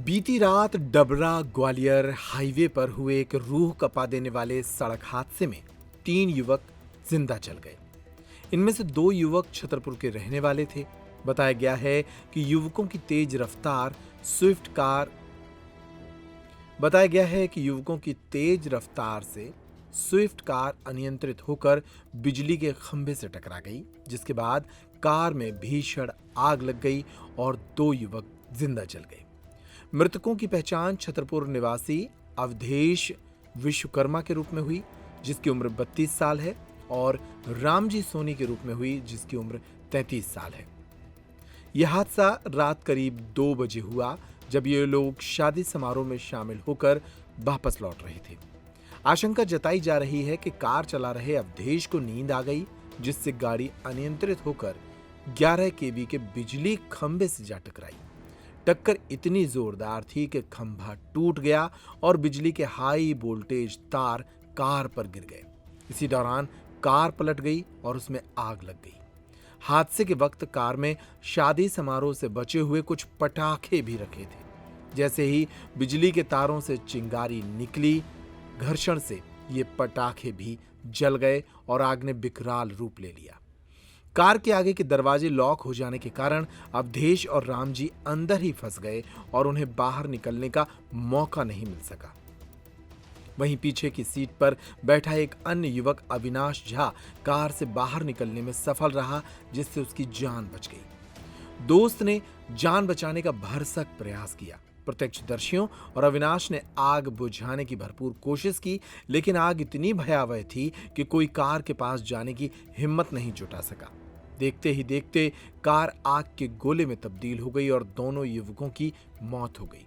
बीती रात डबरा ग्वालियर हाईवे पर हुए एक रूह कपा देने वाले सड़क हादसे में 3 युवक जिंदा जल गए। इनमें से 2 युवक छतरपुर के रहने वाले थे। बताया गया है कि युवकों की तेज रफ्तार से स्विफ्ट कार अनियंत्रित होकर बिजली के खंभे से टकरा गई, जिसके बाद कार में भीषण आग लग गई और 2 युवक जिंदा जल गए। मृतकों की पहचान छतरपुर निवासी अवधेश विश्वकर्मा के रूप में हुई, जिसकी उम्र 32 साल है, और रामजी सोनी के रूप में हुई, जिसकी उम्र 33 साल है। यह हादसा रात करीब 2 बजे हुआ, जब ये लोग शादी समारोह में शामिल होकर वापस लौट रहे थे। आशंका जताई जा रही है कि कार चला रहे अवधेश को नींद आ गई, जिससे गाड़ी अनियंत्रित होकर 11 केवी के बिजली खंभे से जा टकराई। टक्कर इतनी जोरदार थी कि खंभा टूट गया और बिजली के हाई वोल्टेज तार कार पर गिर गए। इसी दौरान कार पलट गई और उसमें आग लग गई। हादसे के वक्त कार में शादी समारोह से बचे हुए कुछ पटाखे भी रखे थे। जैसे ही बिजली के तारों से चिंगारी निकली, घर्षण से ये पटाखे भी जल गए और आग ने विकराल रूप ले लिया। कार के आगे के दरवाजे लॉक हो जाने के कारण अवधेश और रामजी अंदर ही फंस गए और उन्हें बाहर निकलने का मौका नहीं मिल सका। वहीं पीछे की सीट पर बैठा एक अन्य युवक अविनाश झा कार से बाहर निकलने में सफल रहा, जिससे उसकी जान बच गई। दोस्त ने जान बचाने का भरसक प्रयास किया। प्रत्यक्षदर्शियों और अविनाश ने आग बुझाने की भरपूर कोशिश की, लेकिन आग इतनी भयावह थी कि कोई कार के पास जाने की हिम्मत नहीं जुटा सका। देखते ही देखते कार आग के गोले में तब्दील हो गई और दोनों युवकों की मौत हो गई।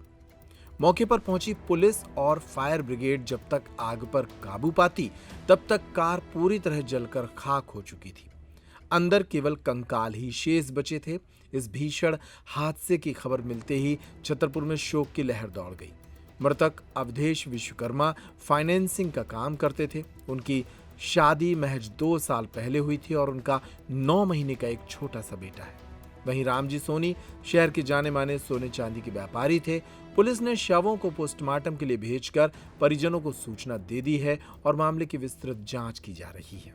मौके पर पहुंची पुलिस और फायर ब्रिगेड जब तक आग पर काबू पाती, तब तक कार पूरी तरह जलकर खाक हो चुकी थी। अंदर केवल कंकाल ही शेष बचे थे। इस भीषण हादसे की खबर मिलते ही छतरपुर में शोक की लहर दौड़ गई। मृतक अवधेश विश्वकर्मा फाइनेंसिंग का काम करते थे। उनकी शादी महज 2 साल पहले हुई थी और उनका 9 महीने का एक छोटा सा बेटा है। वहीं रामजी सोनी शहर के जाने माने सोने चांदी के व्यापारी थे। पुलिस ने शवों को पोस्टमार्टम के लिए भेजकर परिजनों को सूचना दे दी है और मामले की विस्तृत जांच की जा रही है।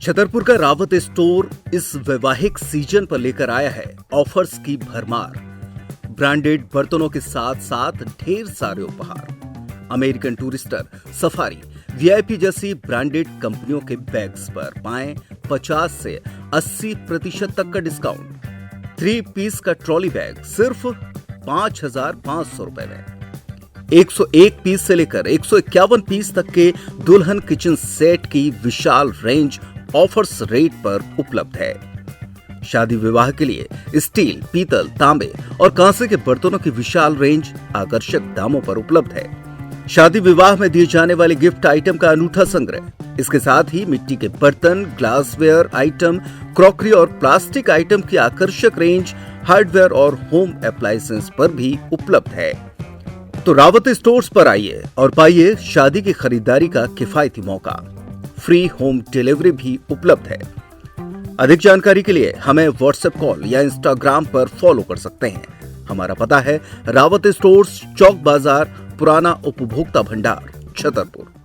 छतरपुर का रावत स्टोर इस वैवाहिक सीजन पर लेकर आया है ऑफर्स की भरमार। ब्रांडेड बर्तनों के साथ साथ ढेर सारे उपहार। अमेरिकन टूरिस्टर, सफारी, वीआईपी जैसी ब्रांडेड कंपनियों के बैग्स पर पाएं 50 से 80% तक का डिस्काउंट। 3 पीस का ट्रॉली बैग सिर्फ 5,500 रुपए में। 101 पीस से लेकर 151 पीस तक के दुल्हन किचन सेट की विशाल रेंज ऑफर्स रेट पर उपलब्ध है। शादी विवाह के लिए स्टील, पीतल, तांबे और कांसे के बर्तनों की विशाल रेंज आकर्षक दामों पर उपलब्ध है। शादी विवाह में दिए जाने वाले गिफ्ट आइटम का अनूठा संग्रह। इसके साथ ही मिट्टी के बर्तन, ग्लासवेयर आइटम, क्रॉकरी और प्लास्टिक आइटम की आकर्षक रेंज हार्डवेयर और होम एप्लायंसेस पर भी उपलब्ध है। तो रावत स्टोर्स पर आइए और पाइए शादी की खरीदारी का किफायती मौका। फ्री होम डिलीवरी भी उपलब्ध है। अधिक जानकारी के लिए हमें व्हाट्सएप कॉल या इंस्टाग्राम पर फॉलो कर सकते हैं। हमारा पता है रावत स्टोर्स, चौक बाजार, पुराना उपभोक्ता भंडार, छतरपुर।